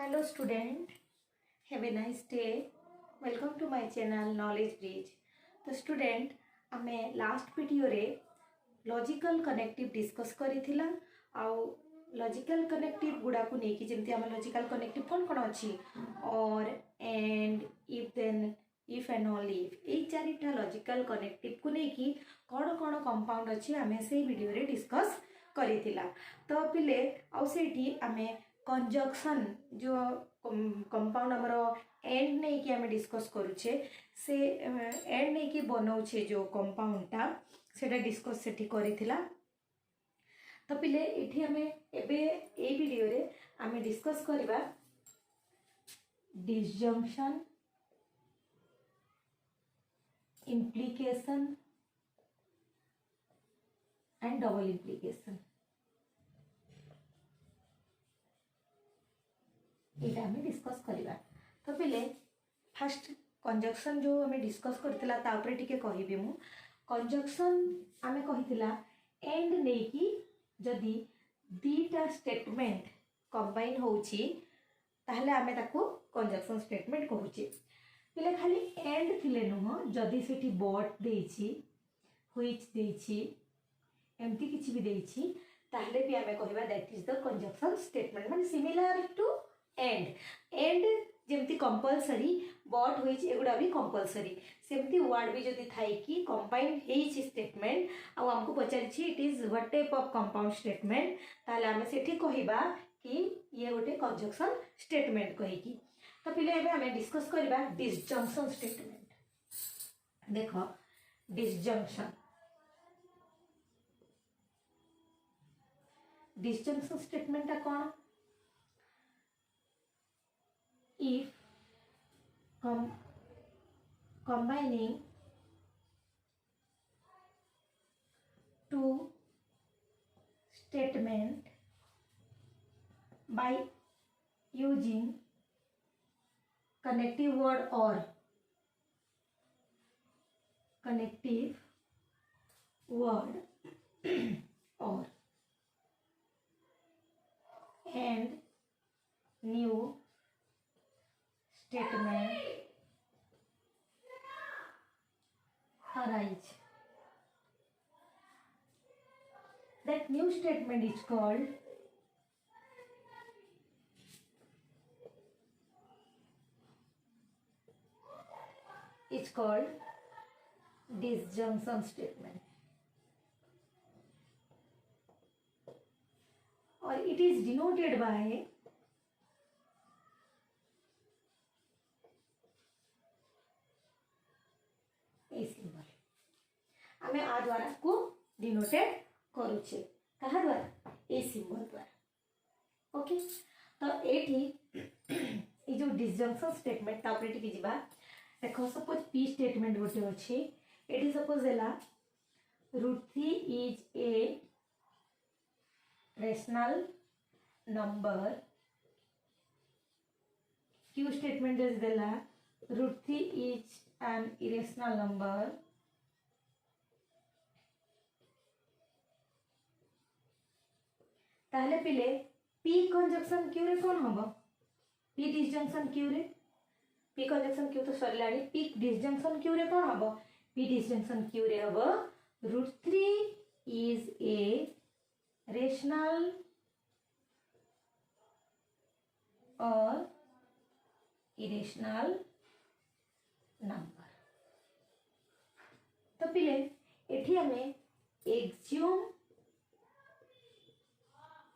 Hello student, have a nice day. Welcome to my channel Knowledge Bridge. तो student आमे last video रे logical connective discuss करिथिला आउ logical connective गुडा को नेकी जेमती आम लॉजिकल कनेक्टिव कौन कौन अच्छी और and if then if and all if ए चारिटा लॉजिकल कनेक्टिव को नेकी कौन कौन कंपाउंड अच्छी आमे से वीडियो रे डिस्कस करिथिला। तो पिले आउ सेठी आमे कंजक्शन जो कंपाउंड आमर एंड नहीं कि आम डिस्कस करुचे से एंड नहीं कि बनाऊे जो कंपाउंडटा सेटा डिस्कस सेठी करिथिला। तो पिले एठी आमे एबे ए वीडियो रे आमे डिस्कस करबा disjunction implication and double implication ये आम डिस्कस करवा। तो पहले फास्ट कंजक्शन जो आम डिस्कस करथिला ता ऊपर टिके कहबी मु कंजक्शन आम कहिथिला एंड नहीं कि जदि दीटा स्टेटमेंट कंबाइन होउची ताहले आमे ताको कंजक्शन स्टेटमेंट कहूचे। पहले खाली एंड थिले नुह जदि सेठी बट देइची व्हिच देइची एमती किछि भी देइची ताहले भी आमे कहबा that is the conjunction statement माने सिमिलर टू एंड जेमती कंपलसरी बट व्हिच एगुडा भी कंपलसरी सेमती वर्ड भी जदि थाई कि कंबाइन हेइछि स्टेटमेंट आ हमको पचारिछि it is what type of compound statement ताले आमे सेठी कहिबा कि ये गोटे कंजक्शन स्टेटमेंट कहिकी। तो पहिले एबे आमे डिस्कस करबा डिसजंक्शन स्टेटमेंट। देखो डिसजंक्शन स्टेटमेंट कौन if combining two statement by using connective word or and new statement arise. That new statement is called disjunction statement or it is denoted by आमे आ द्वारा को डिनोटेड करूचे कहा द्वारा a symbol द्वारा। Okay तो एठी ए जो डिसजंक्शन स्टेटमेंट ता ऊपर टिके जिबा। देखो सपोज पी स्टेटमेंट गोटे अछि एठी सपोज देला √3 is a rational number Q statement is देला √3 इज एन इरेशनल नंबर ताहले पिले पी कंजक्शन क्यू रे कौन हम पी डिसजंक्शन क्यू रे पी कंजक्शन क्यू तो सरलाणी पी डिसजंक्शन क्यू रे कौन हम पी डिसजंक्शन क्यू रे हम √3 इज ए रेशनल और इरेशनल नंबर। तो पिले एठी हमें एक्सियोम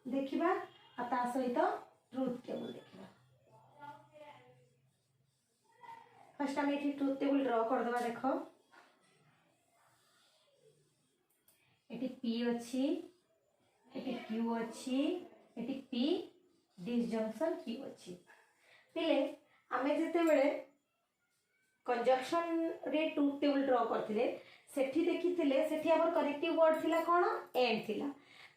देखिबा ता सहित ट्रुथ टेबल देखिबा। फर्स्ट हम एठी ट्रुथ टेबल ड्रा कर दबा। देखो एठी p अछि एठी q अछि एठी p डिसजंक्शन q अछि। पिले आमे जते बेले कंजक्शन रे ट्रुथ टेबल ड्रा करथिले सेठी देखिथिले सेठी हमर कनेक्टिव वर्ड थिला कोन एंड थिला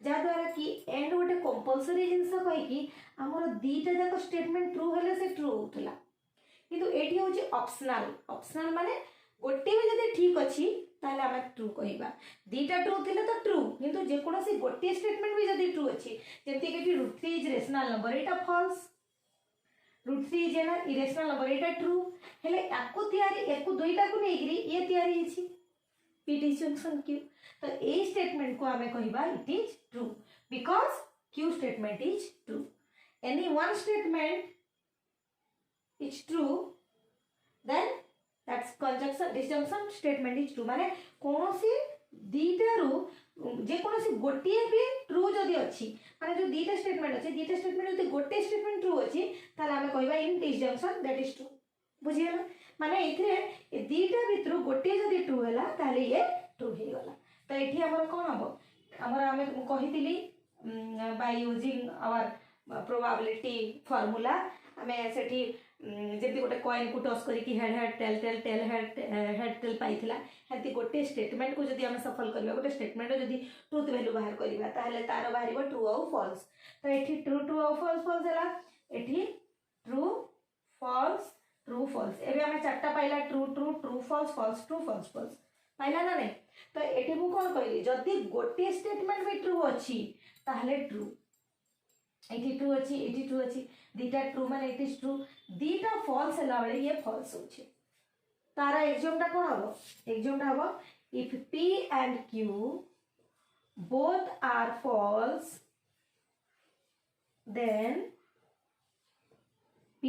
जा द्वारा कि एंड गोटे कंपलसरी जिनस कहि आमर दीटा जाक स्टेटमेंट ट्रू हेले से ट्रू होतला किंतु एठी होची ऑप्शनल माने गोटे भी जदि ठीक अछि ताले आमे ट्रू कहिबा दीटा ट्रू थिले तो ट्रू किंतु जे कोनोसी गोटे स्टेटमेंट भी जदि ट्रू अछि जेंति कि √3 इज रेशनल नंबर एटा false √3 is an irrational number एटा ट्रू हेले याकू तयारी याकू दुईटा को नेगिरी ये तयारी हिची p डिसजंक्शन q तो ए स्टेटमेंट को हमें कहिबा it is true because q statement is true any one statement is true then that's conjunction disjunction statement is true माने कोनोसी दीटारू जे कोनोसी गोटिए भी ट्रू जदी अछि माने जो दीटा स्टेटमेंट अछि दीटा स्टेटमेंट जदी गोटे स्टेटमेंट ट्रू अछि ताले हमें कहबा इन डिसजंक्शन दैट इज ट्रू बुझियला माने इथरे ए दीटा भितरु गोटे जदी ट्रू हैला ताले ये ट्रू हे गला तो एठी हमर कोन हबो हमर हमें कहितिली by using our probability formula हमें सेठी जब गोटे कॉइन को टॉस करी head head tail tail tail head tail पाइथिला हेती गोटे स्टेटमेंट को जदी हम सफल करबा गोटे स्टेटमेंट जदी ट्रुथ वैल्यू बाहर करबा ताहले तार बाहरिबो ट्रू और फॉल्स तो एठी ट्रू ट्रू और फॉल्स फॉल्स हैला एठी ट्रू फॉल्स एबे हम चारटा पाइला true true true false false true false false पाइला ना नहीं तो एठी मु कोन कहली जदी गोटे स्टेटमेंट भी ट्रू अछि ताहले ट्रू एठी ट्रू अछि एठी ट्रू अछि दीटा ट्रू माने इट इज ट्रू दीटा फॉल्स हला बेले ये फॉल्स होछि तारा एग्जाम टा कोन हबो एग्जाम टा हबो if p and q both are false then p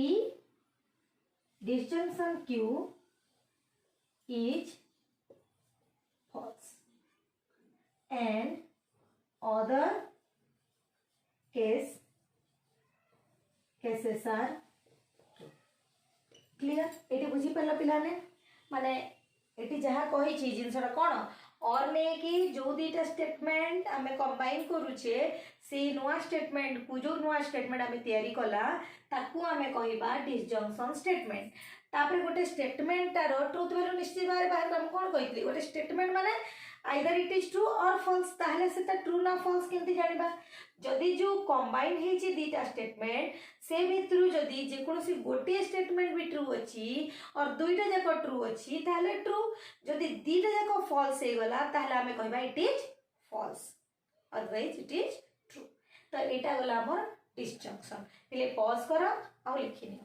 disjunction q is false and other cases are clear eighty बुझी पाला पिलाने माने एटी जहा कही छी जिनसरा कोन और ने कि जो दीटा स्टेटमेंट हमें कंबाइन करूचे से नुआ स्टेटमेंट को जो नुआ स्टेटमेंट हमें तैयारी कला ताकू हमें कहिबा डिसजंक्शन स्टेटमेंट तापर गोटे स्टेटमेंट तारो ट्रुथ वैल्यू निश्चित भाबे बाहर हम कोन कहितली गोटे स्टेटमेंट माने आइदर इट इज ट्रू और फॉल्स ताहले सेटा ट्रू ना फॉल्स केमती जानिबा जदी जो कंबाइन हेची दीटा स्टेटमेंट से भितरु जदी जे कोनोसी गोटे स्टेटमेंट भी ट्रू अछि और दुईटा जाको ट्रू अछि ताहले ट्रू जदी दीटा जाको फॉल्स हे गला ताहले हमें कहबा it is false otherwise it is true तो एटा गला हमर डिसजंक्शन पहले पॉज करो और लिखि नियो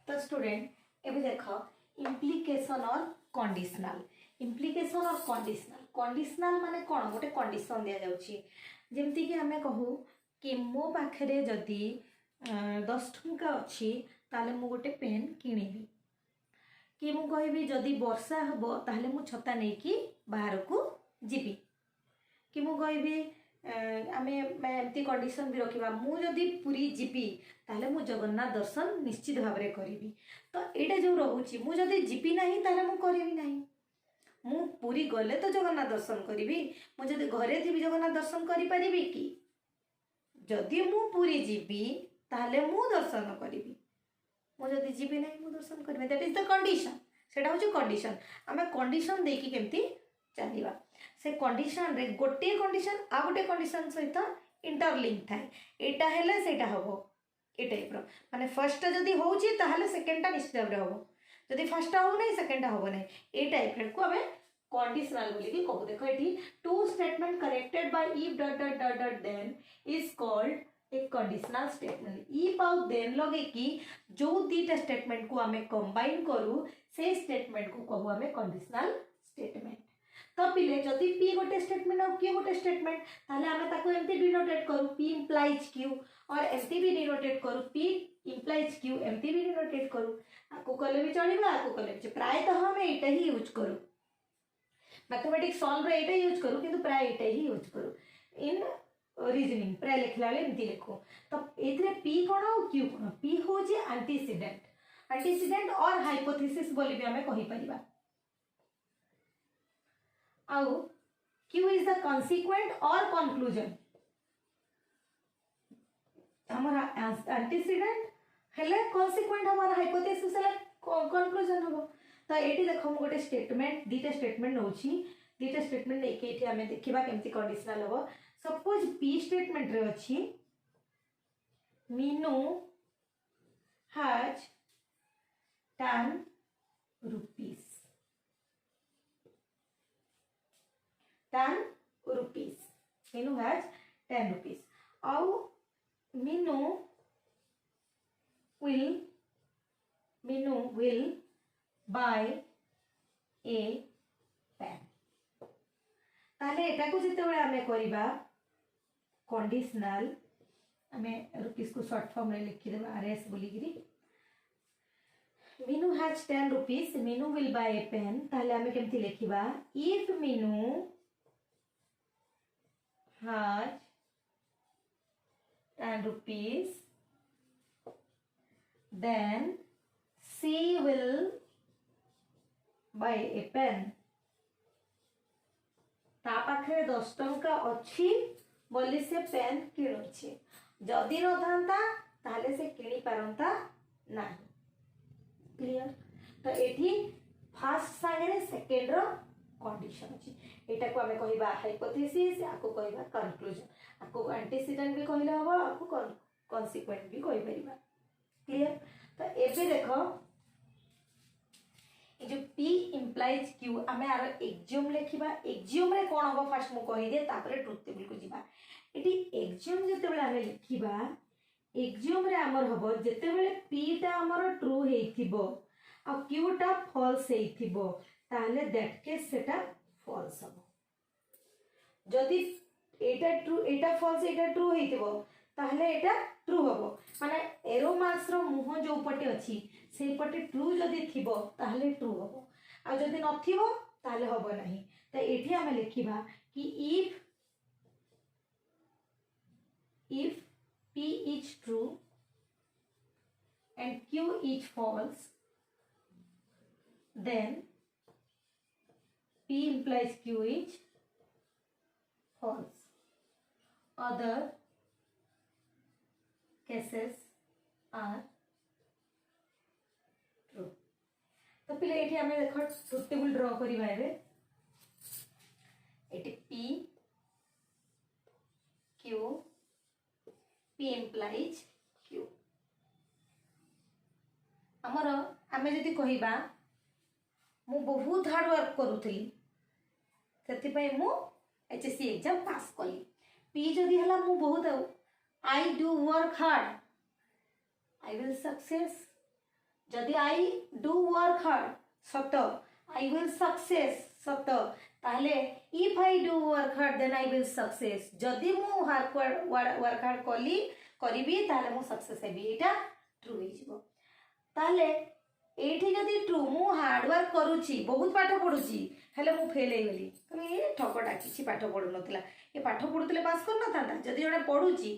तो स्टूडेंट एबे देखो इम्प्लिकेशन और कंडीशनल कंडीशनल माने कोन गोटे कंडीशन दिया जाउची जेमती कि हमें कहू कि मो पाखरे जदी 10 टंका अछि ताले मु गोटे पेन किनिबी कि मु कहबी जदी वर्षा हबो ताले मु छता नै कि बाहर को जीबी कि मु कहबी आमे एमती कंडीशन भी रखिबा मु जदी पुरी जीबी ताले मु जगन्नाथ दर्शन निश्चित भाव रे करिबी तो एटा जो रहउची मु जदी जीबी नाही ताले मु करिबी नाही मु पुरी गले तो जगन्नाथ दर्शन करिबी मु जदी घरे थी जगन्नाथ दर्शन करि परिबी कि जदी मु पुरी जीबी ताले मु दर्शन करिबी मु जदी जीबी नाही मु दर्शन करिबी दैट इज द कंडीशन सेटा होची कंडीशन आमे कंडीशन देकी केमती चलिबा से कंडीशन रे गोटे कंडीशन आ गोटे कंडीशन सहित इंटरलिंक थाए एटा हेले सेटा हबो ए टाइप रो माने फर्स्ट जदी होउची ताहले सेकंड टा निश्चित भाबरे हबो जदी फर्स्ट टा हो नै सेकंड टा हबो नै ए टाइप रे को हमें कंडीशनल बोली कि कहू देखो एठी two statement connected by if dot dot dot dot then is called a conditional statement if आउ देन लगे कि जो दीटा स्टेटमेंट को हमें कंबाइन करू से स्टेटमेंट को कहू हमें कंडीशनल स्टेटमेंट तो पिले जदि p गोटे स्टेटमेंट और q गोटे स्टेटमेंट ताले हमें ताको एमती डिनोटेट करू p implies q और एमती भी डिनोटेट करू p implies q एमती भी डिनोटेट करू आको कले भी चलिबा आको कले भी प्राय तो हम एटा ही यूज करू मैथमेटिक्स सॉल्व रे एटा यूज करू किंतु प्राय एटा ही यूज करू इन रीजनिंग प्राय लिखला ले एमती लिखो तो एथरे p कोन और q कोन p हो जे एंटीसीडेंट और हाइपोथेसिस बोली भी हमें कहि परिबा आउ Q is the consequent or conclusion हमारा antecedent हेले consequent हमारा hypothesis हेले conclusion हबो तो एटी देखो हम गोटे स्टेटमेंट दीटा स्टेटमेंट नउची दीटा स्टेटमेंट नै के एटी हमें देखिबा केमती कंडीशनल हबो सपोज P स्टेटमेंट रे अछि Meenu has 10 rupees 10 Meenu has 10 rupees आउ Meenu will buy a pen ताले एटा को जिते बळे आमे करिबा कंडीशनल आमे रुपीस को शॉर्ट फॉर्म रे लिखि देबा आरएस बोली गिरी Meenu has 10 rupees Meenu will buy a pen ताले आमे केमति लिखिबा if Meenu has 10 rupees then she will buy a pen ता पाखे 10 टंका अच्छी बोली से पेन किणुछि जदि न थांता ताले से किणी पारंता नाही क्लियर तो एठी फर्स्ट सांगे सेकंड रो कंडीशन अछि एटा को हमें कहिबा हाइपोथेसिस आको कहिबा कंक्लूजन आको एंटीसीडेंट भी कहले हबो आको कॉन्सिक्वेंट भी कहि परिबा क्लियर तो एबे देखो ए जो P implies Q हमें आरो एक्सियोम लेखिबा एक्सियोम रे कोन हबो फर्स्ट मु कहि दे तापर ट्रुथ टेबल को जिबा एटी एक्सियोम जते बेले हमें लिखिबा एक्सियोम रे हमर हबो जते बेले P ता हमर ट्रू हेइथिबो आ Q टा फॉल्स हेइथिबो ताले दैट केस सेटा फॉल्स हबो जदि एटा ट्रू एटा फॉल्स एटा ट्रू हेइथिबो ताले एटा ट्रू हबो माने एरो मार्क्स रो मुह जो पटे अछि सेई पटे ट्रू जदि थिबो ताले ट्रू हबो आ जदि नथिबो ताले हबो नाही त एठी हमें लिखिबा कि if P is true and Q is false then P implies Q is false. Other cases are true. तो पिले एठी हमें देखो ट्रुथ टेबल ड्रॉ करिबा एबे एठी P Q P implies Q हमर आमे जदि कहिबा मु बहुत हार्ड वर्क करूथली सेति पय मु एचएससी एग्जाम पास कली पी जदि हला मु बहुत आई do work hard I will success जदि आई डू वर्क हार्ड सत आई विल सक्सेस सत ताले if I do work hard then I will success जदि मु वर्क हार्ड कली करिबी ताले मु सक्सेस हेबी एटा ट्रू हे जिवो ताले एठी जदि ट्रू मु हार्ड वर्क करूची बहुत पाठ पढुची हेले मु फेल हे गली तमे ए ठकटा किछि पाठ पढु नथिला ए पाठ पढुतले पास कर न थांता जदि जणे पढुची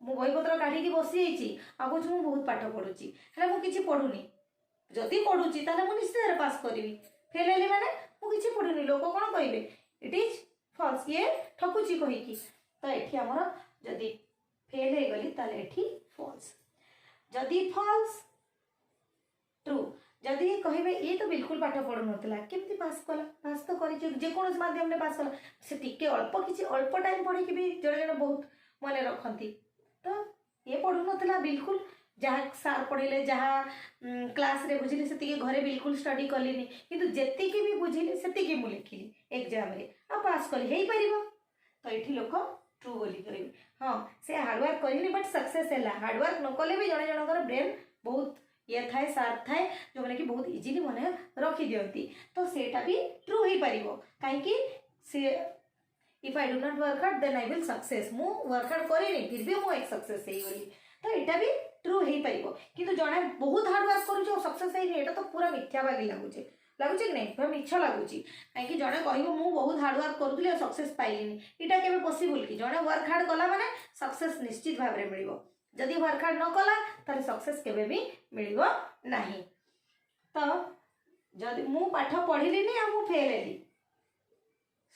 मु बही पत्र काढी की बसी आइची आगो मु बहुत पाठ पढुची हेले मु किछि पढुनी जदि पढुची ताले मु निश्चय पास करिवि फेल हेली माने मु किछि पढुनी लोक कोन कहिबे इट इज फॉल्स ये ठकुची कहि की तो एठी हमर जदि फेल हे गली ताले एठी फॉल्स जदि फॉल्स ट्रू जदि कहिबे ए तो बिल्कुल पाठ पढु नथला केमति पास कला पास तो करि जे कोन माध्यम रे पास कला से टिके अल्प किछि अल्प टाइम पढि कि भी जणे जणे बहुत मने रखंती तो ये पढु नथला बिल्कुल जहाँ सार पढ़िले जहाँ क्लास रे बुझिले सेतिके घरे बिल्कुल स्टडी कलिनी किंतु जेतिके भी बुझिले सेतिके मु लिखिली एग्जाम रे आ पास कली हेई परिबो तो एठी लोक ट्रू बोली करिवे हां से हार्ड वर्क करिनी बट सक्सेस हैला हार्ड वर्क न कले भी जणे जनकर ब्रेन बहुत ये थाए सार थाए जो माने कि बहुत इजीली मने रखी दियंती तो सेटा भी ट्रू ही परिबो काहे कि से if I do not work hard then I will success मु वर्क हार्ड करिनी फिर भी मु एक सक्सेस हेई गली तो एटा भी ट्रू हेई परिबो किंतु जणे बहुत हार्ड वर्क करू जो सक्सेस हेई एटा तो पूरा मिथ्या बागी लागुचे कि नहीं पूरा मिछा लागुची काहे कि जणे कहइबो मु बहुत हार्ड वर्क करूथली और सक्सेस पाइलिनी एटा केबे पॉसिबल कि जणे वर्क हार्ड कला माने सक्सेस निश्चित भाव रे मिलिबो जदि वर्क हार्ड न कला ताले सक्सेस केबे भी मिलिबो नाही तो जदि मु पाठ पढिलिनी आ मु फेल हेली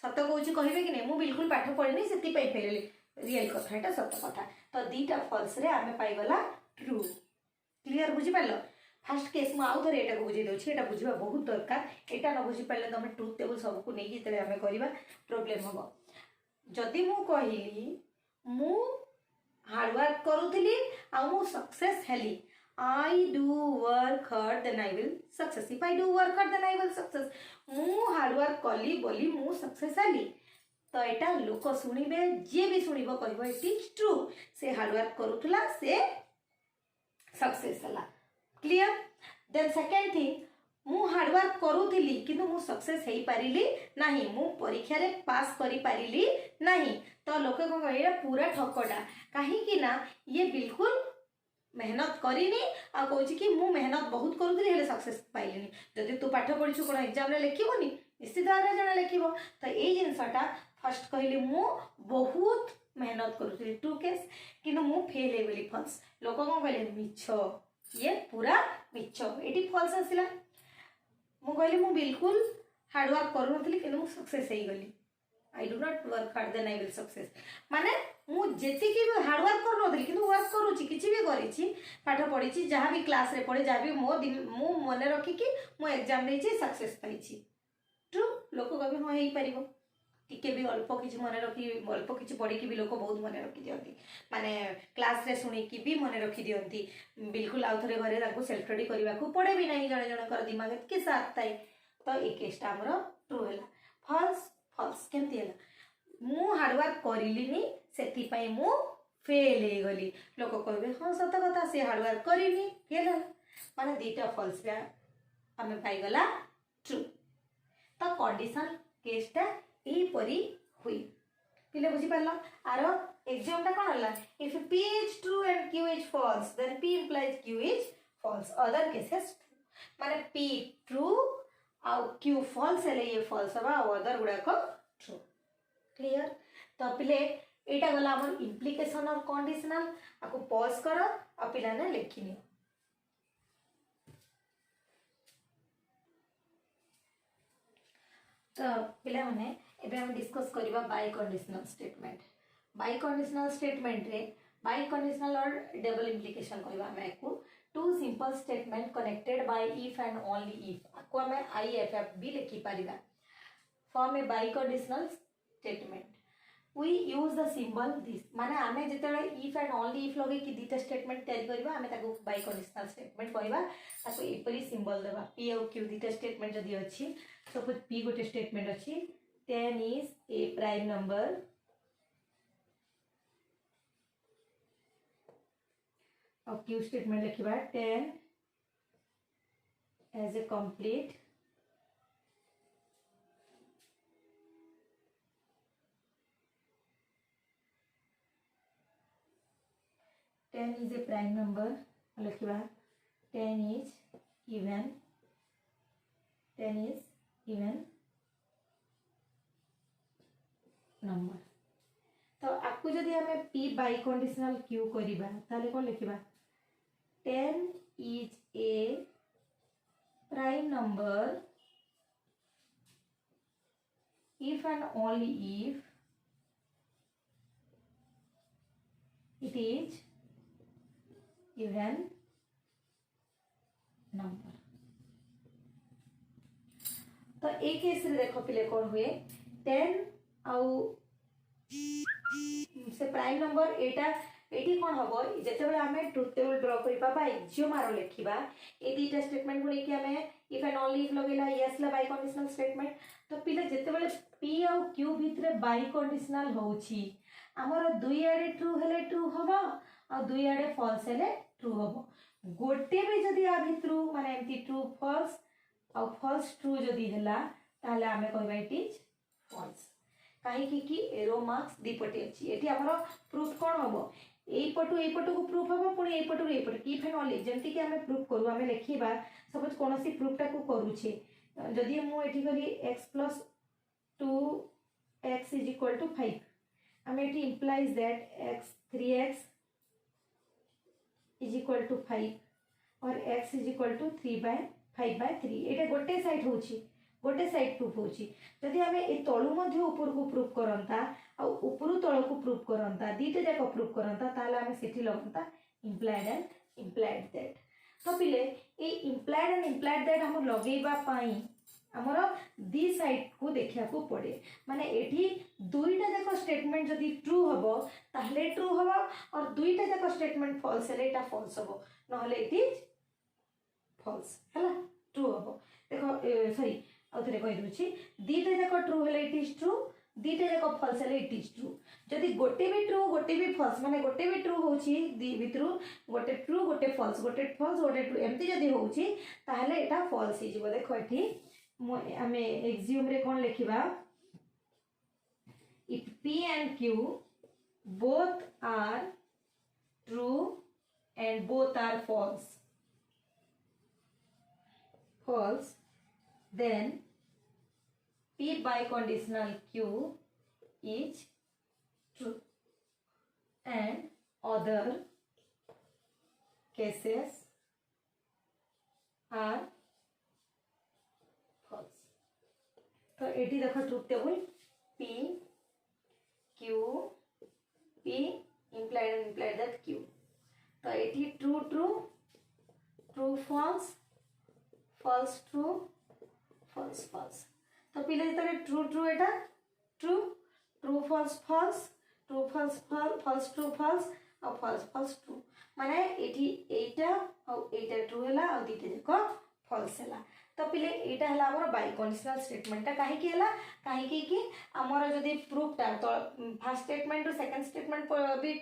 सत कहूची कहबे कि नहीं मु बिल्कुल पाठ पढिनी सेति पई फेल हेली रियल कथा एटा सत कथा तो दीटा फॉल्स रे आमे पाई गला ट्रू क्लियर बुझी पालो फर्स्ट केस मु आउ थरे एटा को बुझी दोछि एटा बुझिबा बहुत दरकार एटा न बुझी पाले तमे ट्रुथ टेबल सब को नेकी तले आमे करिबा प्रॉब्लम हबो जदि मु कहिली मु हार्ड वर्क करूथली आ मु सक्सेस हेली I do work hard then I will success if I do work hard then I will success मु हार्ड वर्क कली बोली मु सक्सेस हेली तो यहाँ लोक शुणे जी भी शुण कह इट इज ट्रू से हार्डवर्क करूला से सक्सेस है क्लियर देन सेकेंड थिंग मु हार्डवर्क करूली किंतु मु सक्सेस हो पारिली नहीं मु परीक्षा रे पास करी पारिली नहीं तो लोक कह पूरा ठकटा कहीं ना ये बिल्कुल मेहनत करिनी आ कहूँ कि मु मेहनत बहुत करूली सक्सेस पाइलिनी जदि तू पाठ पढ़ी कौन एग्जाम लिखबनी निश्चित भाव में जन लिख तो ये जिनसटा फर्स्ट कहली मु बहुत मेहनत करूली टू केस कि मु फेल होगली फल्स लोक कौन कहले मिछ ये पूरा मिछ ये फल्स आसला मु कहली मु बिल्कुल हार्डवर्क करूनथली कि मु सक्सेस हो गली I do not work hard then I will success माने मु जेति की भी हार्डवर्क करूनथली कि वर्क करूची किछि भी करिछि पाठ पढ़ी जहाँ भी क्लास रे पढ़े जहाँ भी मो मन रखी कि मु एग्जाम देछि सक्सेस पाइछि ट्रू लोक कभी हाँ हो पार टिके भी अल्प किसी मन रखी अल्प किसी पढ़ी भी लोक बहुत मन रखी दिखती माने क्लास रे शुणिकी भी मन रखी दिखती बिल्कुल आउ थे घरे सेल्फ स्टडी करने को पड़े भी नहीं जड़े जनकर दिमाग के साथ थाए तो ये केसटा आमर ट्रू है फल्स फल्स केमती है मु हार्डवर्क करिलिनी से मु फेल हो गली लोक कहे हाँ सत कथा से हार्डवर्क करिनी फेल है माने दीटा फल्स आम पाईगला ट्रू तो कंडीशन केसटा यहीपरी हुई पिले बुझीपार आर एग्जाम टा कौन है if P is true and Q is false then P implies Q is false other cases माने P true आउ Q false है ये false हवा अदर गुड़ाक ट्रू क्लियर तो पिले एटा गला हमर इम्प्लिकेशन और कंडीशनल आपको पॉज करो आ पिला ने लिखिनी तो पिला माने एबे हम डिस्कस करबा biconditional statement biconditional statement रे बाय कंडीशनल और डबल इम्प्लिकेशन कहबा हमें को two simple statement connected by if and only if आपको हमें IFF भी लिखि पारिबा form a biconditional statement we use the symbol this माने आमे जेतेले इफ एंड ओनली इफ लगे कि दीटा स्टेटमेंट तैयारी करबा आमे ताको बाय कंडीशनल स्टेटमेंट कहबा ताको एपरी सिंबल देबा P और Q दीटा स्टेटमेंट जदी अछि सपोज P गोटे स्टेटमेंट अछि 10 is a prime number और Q स्टेटमेंट लिखिबा 10 as a complete is a prime number लिखिबा 10 is even 10 is even number तो आपको जदि हमें P बाय कंडीशनल Q करिबा ताले कोन लिखिबा 10 is a prime number if and only if it is even number तो एक केस रे देखो पिले कोन हुए 10 आउ से प्राइम नंबर एटा एटी कोन हबो जते बेले हमें ट्रुथ टेबल ड्रा करिबा बा एक्सियोम आरो लेखिबा ए दीटा स्टेटमेंट गुनी कि हमें इफ एंड ओनली इफ लगेला यस ला बाय कंडीशनल स्टेटमेंट तो पिले जते बेले P और Q भितरे बाय कंडीशनल होउची हमर दुई आडे ट्रू हेले ट्रू हबो और दुई आडे फॉल्स हेले ट्रू हबो गोटे भी जदी आ भितरु माने एमती ट्रू फॉल्स और फॉल्स ट्रू जदी हेला ताले हमें कहबा इट इज फॉल्स कहीं कि एरो मार्क्स दीपटे अच्छी ये हमर प्रूफ कौन हम यही पटू को प्रूफ हम पुणी यही पटू इफ एंड ओनली जमती कि आम प्रूफ करूँ आम लिखा सपोज कौन प्रूफटा को करुचे जदि मुझे करी x + 2x = 5 आम ये इम्प्लाइज दैट x 3x = 5 और x = 3/5/3 ये गोटे साइड होची गोटे साइड प्रूफ होची जदि आम ए तलू मध्य ऊपर को प्रूफ करंता आ ऊपर तल को प्रूफ करंता दीटा जाक प्रूफ करंता ताले आम सेठी लगंता इम्प्लाइड एंड इम्प्लाइड दैट तो पिले ए इम्प्लाइड एंड इम्प्लाइड दैट हम लगेबा पाई हमर दी साइड को देखिया को पड़े माने एठी दुईटा जाक स्टेटमेंट जदि ट्रू हबो ताहले ट्रू हबो और दुईटा जाक स्टेटमेंट फॉल्स हेले एटा फॉल्स हबो नहले इट इज फॉल्स हला ट्रू हबो देखो सॉरी आउ थे कही दूसरी दीटा जाक ट्रू हेले इट इज ट्रू दीटा जाक फल्स हेले इट इज ट्रू जदि गोटे भी ट्रू गोटे भी फल्स माने गोटे भी ट्रू होची दी भितरु गोटे ट्रू गोटे फल्स गोटे ट्रू एमती जदि होची ताहले एटा फल्स हे जिवो देखो एठी आमे एक्सियोम रे कोन लिखिबा if p and q both are true and both are false then p by conditional q is true and other cases are false तो एटी देखो truth table p q p implied that q तो एटी true true true false false true false false तो पिले जेतले true true एटा true true false false true false false true false और फॉल्स फॉल्स ट्रू माने एटी एटा और एटा ट्रू हैला और दीटे जाको फॉल्स हैला तो पिले एटा हैला हमर बाय कंडीशनल स्टेटमेंट ता काहे की हैला काहे की हमर जदी प्रूफ ता तो first statement to second statement भी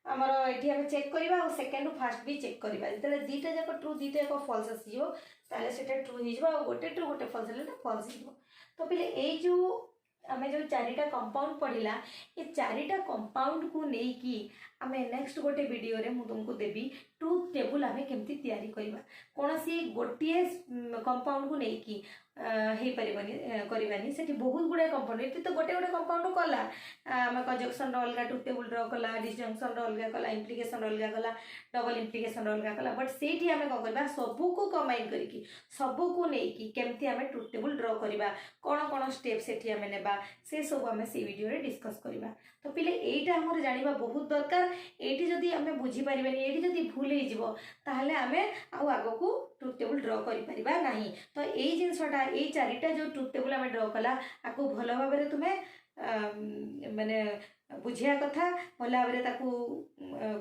हमर एठी हम चेक करबा और सेकंड टू फर्स्ट भी चेक करबा जेतले दीटा जाको ट्रू दीटा जाको फॉल्स आसीजो ताले सेटा ट्रू हि जबा और गोटे ट्रू गोटे फॉल्स हैला फॉल्स हि जबो तो पिले ए जो आमे जो चारिटा कंपाउंड पढ़िला ये चारिटा कंपाउंड को नहीं की आमे नेक्स्ट गोटे वीडियो रे मु तुमको देबी ट्रूथ टेबल आमे केमती तयारी करबा कोनसी गोटिए कंपाउंड को नहीं की हे परिबनी करबानी सेठी बहुत गुडे कंपाउंड एती तो गोटे गोटे कंपाउंड कला आमे कंजक्शन रो अलगा ट्रूथ टेबल रो कला डिसजंक्शन रो अलगा कला इंप्लिकेशन रो अलगा कला डबल इंप्लिकेशन रो अलगा कला बट सेठी आमे को करबा सबु को कंबाइन करिकी सबु को नहीं की केमती आमे ट्रूथ टेबल ड्रा करबा कोन कोन स्टेप सेठी आमे नेबा से सब आमे से वीडियो रे डिस्कस करबा तो पिले एटा हमर जानिबा बहुत दरकार एटी जदी आमे बुझी परिबानी एटी जदी भूल हे जिवो ताहले आमे आउ आगो को ट्रूथ टेबल ड्रा करि परिबा नाही तो एई जिंसटा एई चारिटा जो ट्रूथ टेबल आमे ड्रा कला आको भलो भाबरे तुमे माने बुझिया कथा भलो भाबरे ताकू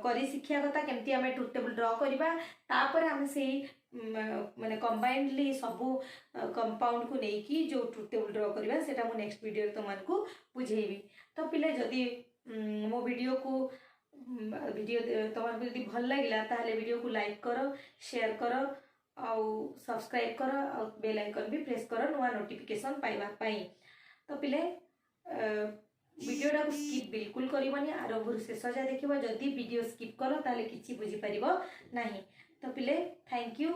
करी शिक्षा कथा केमती आमे ट्रूथ टेबल ड्रा करबा तापर आमे सेई माने कंबाइंडली सबु कंपाउंड को नहीं की जो ट्रूथ टेबल ड्रा करबा सेटा मो नेक्स्ट वीडियो तो मन को बुझेबी तो पिले जदी मो वीडियो को तुमको यदि भल लगिला ताहले वीडियो को लाइक करो शेयर करो आउ सब्सक्राइब करो और बेल आइकन भी प्रेस करो नुआ नोटिफिकेशन पाइबा पाई तो पिले वीडियोटा को स्किप बिल्कुल करबनी आरंभ शेष जाए देखिबो जदी वीडियो स्किप करो ताहले किछि बुझी परिबो नाही तो पिले थैंक यू।